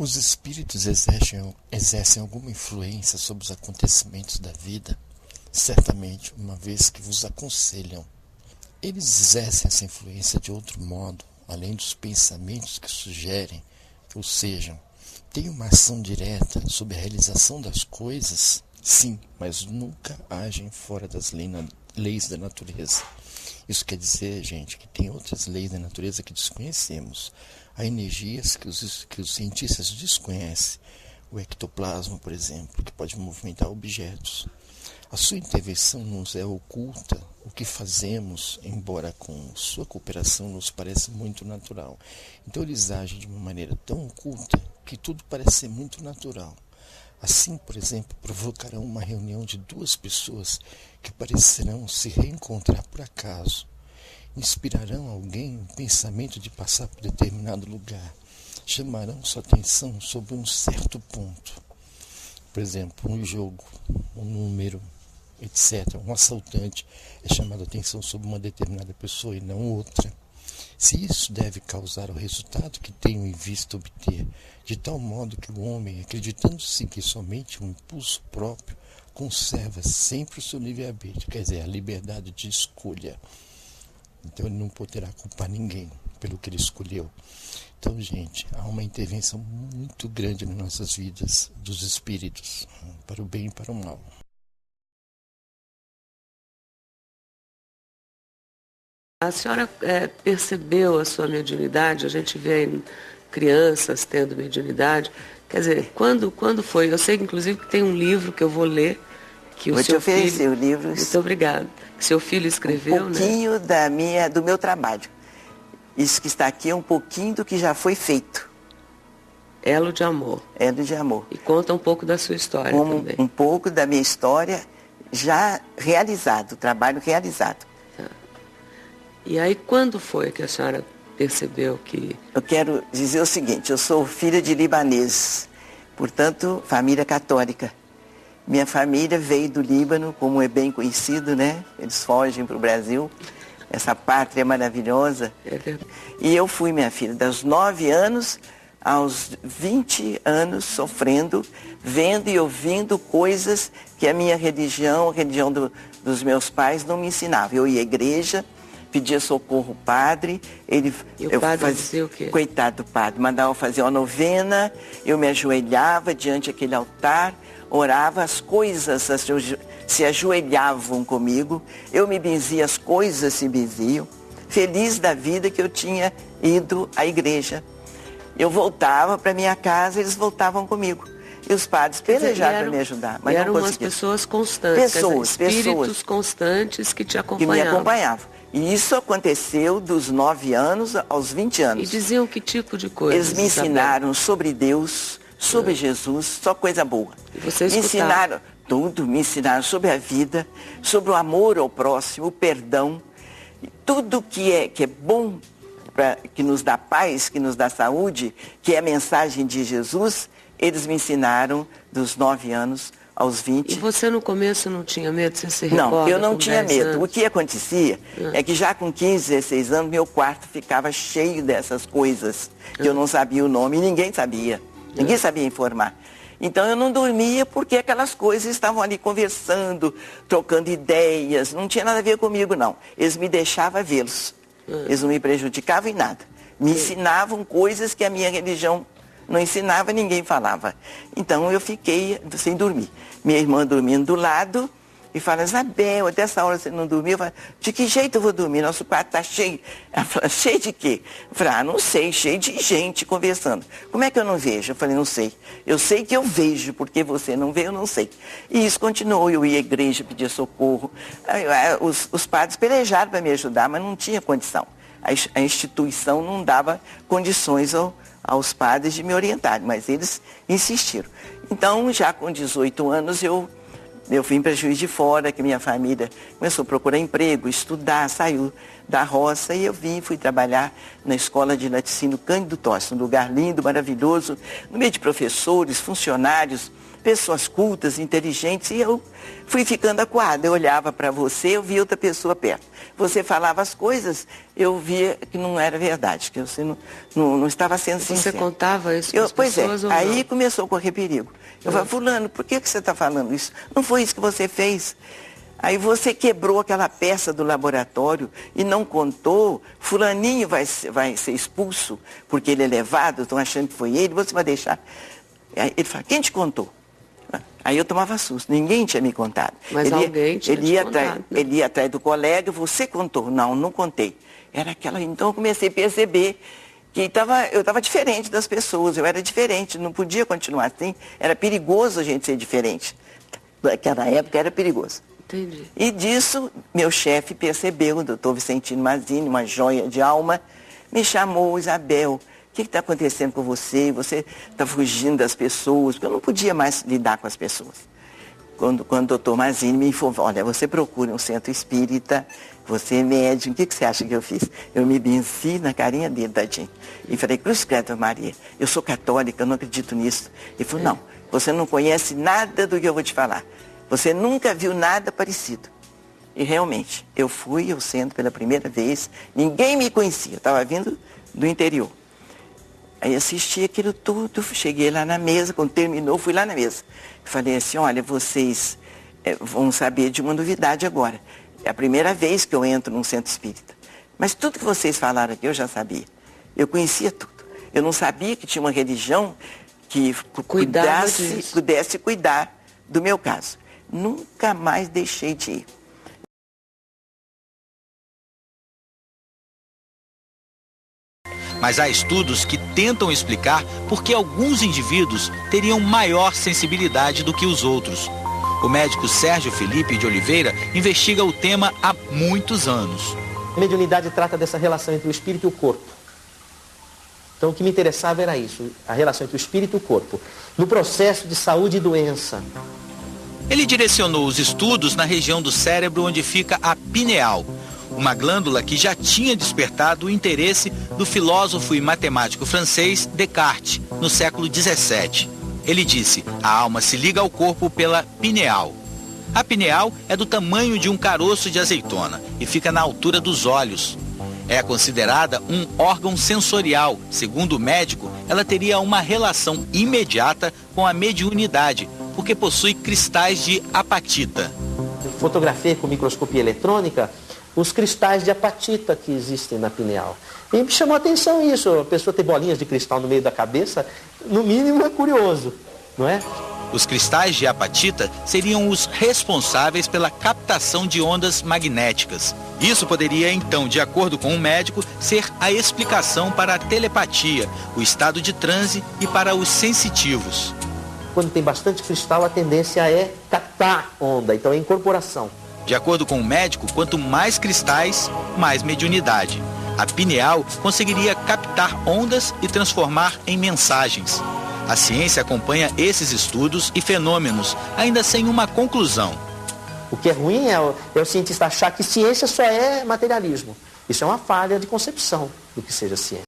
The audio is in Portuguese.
Os espíritos exercem alguma influência sobre os acontecimentos da vida? Certamente, uma vez que vos aconselham. Eles exercem essa influência de outro modo, além dos pensamentos que sugerem, ou seja, têm uma ação direta sobre a realização das coisas? Sim, mas nunca agem fora das leis da natureza. Isso quer dizer, gente, que tem outras leis da natureza que desconhecemos. Há energias que os cientistas desconhecem. O ectoplasma, por exemplo, que pode movimentar objetos. A sua intervenção nos é oculta. O que fazemos, embora com sua cooperação, nos parece muito natural. Então eles agem de uma maneira tão oculta que tudo parece ser muito natural. Assim, por exemplo, provocarão uma reunião de duas pessoas que parecerão se reencontrar por acaso. Inspirarão alguém o pensamento de passar por determinado lugar. Chamarão sua atenção sobre um certo ponto. Por exemplo, um jogo, um número, etc. Um assaltante é chamado a atenção sobre uma determinada pessoa e não outra. Se isso deve causar o resultado que tenho em vista obter, de tal modo que o homem, acreditando seguir somente um impulso próprio, conserva sempre o seu livre-arbítrio, quer dizer, a liberdade de escolha. Então ele não poderá culpar ninguém pelo que ele escolheu. Então, gente, há uma intervenção muito grande nas nossas vidas dos espíritos, para o bem e para o mal. A senhora percebeu a sua mediunidade? A gente vê crianças tendo mediunidade. Quer dizer, quando foi? Eu sei, inclusive, que tem um livro que eu vou ler, que vou seu te oferecer filho... o livro. Muito obrigada. Que seu filho escreveu, um pouquinho, né? do meu trabalho. Isso que está aqui é um pouquinho do que já foi feito. Elo de Amor. Elo de Amor. E conta um pouco da sua história também. Um pouco da minha história já realizado, trabalho realizado. E aí, quando foi que a senhora percebeu que... Eu quero dizer o seguinte, eu sou filha de libaneses, portanto, família católica. Minha família veio do Líbano, como é bem conhecido, né? Eles fogem para o Brasil, essa pátria maravilhosa. É verdade. E eu fui, minha filha, dos 9 anos aos 20 anos, sofrendo, vendo e ouvindo coisas que a minha religião, a religião dos meus pais, não me ensinava. Eu ia à igreja, pedia socorro ao padre, o padre dizia o quê? Coitado do padre, mandava fazer uma novena, eu me ajoelhava diante daquele altar, orava, as coisas se ajoelhavam comigo, eu me benzia, as coisas se benziam, feliz da vida que eu tinha ido à igreja. Eu voltava para minha casa, eles voltavam comigo. E os padres pelejaram para me ajudar, mas eram não umas pessoas constantes, espíritos constantes que te acompanhavam. Que me acompanhavam. E isso aconteceu dos 9 anos aos 20 anos. E diziam que tipo de coisa? Eles me ensinaram sobre Deus, sobre Jesus, só coisa boa. E você escutava? Me ensinaram tudo, me ensinaram sobre a vida, sobre o amor ao próximo, o perdão. Tudo que é bom, que nos dá paz, que nos dá saúde, que é a mensagem de Jesus, eles me ensinaram dos 9 anos aos 20. E você no começo não tinha medo? Você se recorda? Não, eu não tinha medo. Anos? O que acontecia é que já com 15, 16 anos, meu quarto ficava cheio dessas coisas que eu não sabia o nome e ninguém sabia. Ninguém sabia informar. Então eu não dormia porque aquelas coisas estavam ali conversando, trocando ideias. Não tinha nada a ver comigo, não. Eles me deixavam vê-los. Eles não me prejudicavam em nada. Me ensinavam coisas que a minha religião não ensinava, ninguém falava. Então eu fiquei sem dormir. Minha irmã dormindo do lado e fala, Isabel, até essa hora você não dormiu? Eu falo, de que jeito eu vou dormir? Nosso quarto está cheio. Ela fala, cheio de quê? Eu falei, não sei, cheio de gente conversando. Como é que eu não vejo? Eu falei, não sei. Eu sei que eu vejo, porque você não vê, eu não sei. E isso continuou, eu ia à igreja, pedia socorro. Os padres pelejaram para me ajudar, mas não tinha condição. A instituição não dava condições aos padres de me orientar, mas eles insistiram. Então, já com 18 anos, eu vim para Juiz de Fora, que minha família começou a procurar emprego, estudar, saiu da roça e eu fui trabalhar na Escola de Laticínio Cândido Tosse, um lugar lindo, maravilhoso, no meio de professores, funcionários, pessoas cultas, inteligentes, e eu fui ficando acuada. Eu olhava para você, eu via outra pessoa perto. Você falava as coisas, eu via que não era verdade, que você não estava sendo sincero. Você contava isso para as pessoas ou não? Aí começou a correr perigo. Eu falei, fulano, por que você está falando isso? Não foi isso que você fez. Aí você quebrou aquela peça do laboratório e não contou, fulaninho vai ser expulso porque ele é levado, estão achando que foi ele, você vai deixar. Aí ele fala, quem te contou? Aí eu tomava susto, ninguém tinha me contado. Mas alguém tinha te contado. Ele ia atrás do colega, você contou? Não, não contei. Era aquela, então eu comecei a perceber que eu estava diferente das pessoas, eu era diferente, não podia continuar assim, era perigoso a gente ser diferente. Naquela época era perigoso. Entendi. E disso, meu chefe percebeu, o doutor Vicentino Mazini, uma joia de alma, me chamou, Isabel, o que está acontecendo com você? Você está fugindo das pessoas, porque eu não podia mais lidar com as pessoas. Quando o doutor Mazini me informou, olha, você procura um centro espírita, você é médium, o que você acha que eu fiz? Eu me benci na carinha dele, tadinho. E falei, Cruz Credo Maria, eu sou católica, eu não acredito nisso. Ele falou, não, você não conhece nada do que eu vou te falar. Você nunca viu nada parecido. E realmente, eu fui ao centro pela primeira vez, ninguém me conhecia, eu estava vindo do interior. Aí assisti aquilo tudo, cheguei lá na mesa, quando terminou, fui lá na mesa. Falei assim, olha, vocês vão saber de uma novidade agora. É a primeira vez que eu entro num centro espírita. Mas tudo que vocês falaram aqui eu já sabia. Eu conhecia tudo. Eu não sabia que tinha uma religião que pudesse cuidar do meu caso. Nunca mais deixei de ir. Mas há estudos que tentam explicar por que alguns indivíduos teriam maior sensibilidade do que os outros. O médico Sérgio Felipe de Oliveira investiga o tema há muitos anos. A mediunidade trata dessa relação entre o espírito e o corpo. Então o que me interessava era isso, a relação entre o espírito e o corpo. No processo de saúde e doença. Ele direcionou os estudos na região do cérebro onde fica a pineal, uma glândula que já tinha despertado o interesse do filósofo e matemático francês Descartes, no século XVII. Ele disse, a alma se liga ao corpo pela pineal. A pineal é do tamanho de um caroço de azeitona e fica na altura dos olhos. É considerada um órgão sensorial. Segundo o médico, ela teria uma relação imediata com a mediunidade, porque possui cristais de apatita. Eu fotografei com microscopia eletrônica os cristais de apatita que existem na pineal. E me chamou a atenção isso, a pessoa ter bolinhas de cristal no meio da cabeça, no mínimo é curioso, não é? Os cristais de apatita seriam os responsáveis pela captação de ondas magnéticas. Isso poderia, então, de acordo com o médico, ser a explicação para a telepatia, o estado de transe e para os sensitivos. Quando tem bastante cristal, a tendência é captar onda, então é incorporação. De acordo com o médico, quanto mais cristais, mais mediunidade. A pineal conseguiria captar ondas e transformar em mensagens. A ciência acompanha esses estudos e fenômenos, ainda sem uma conclusão. O que é ruim é o cientista achar que ciência só é materialismo. Isso é uma falha de concepção do que seja ciência.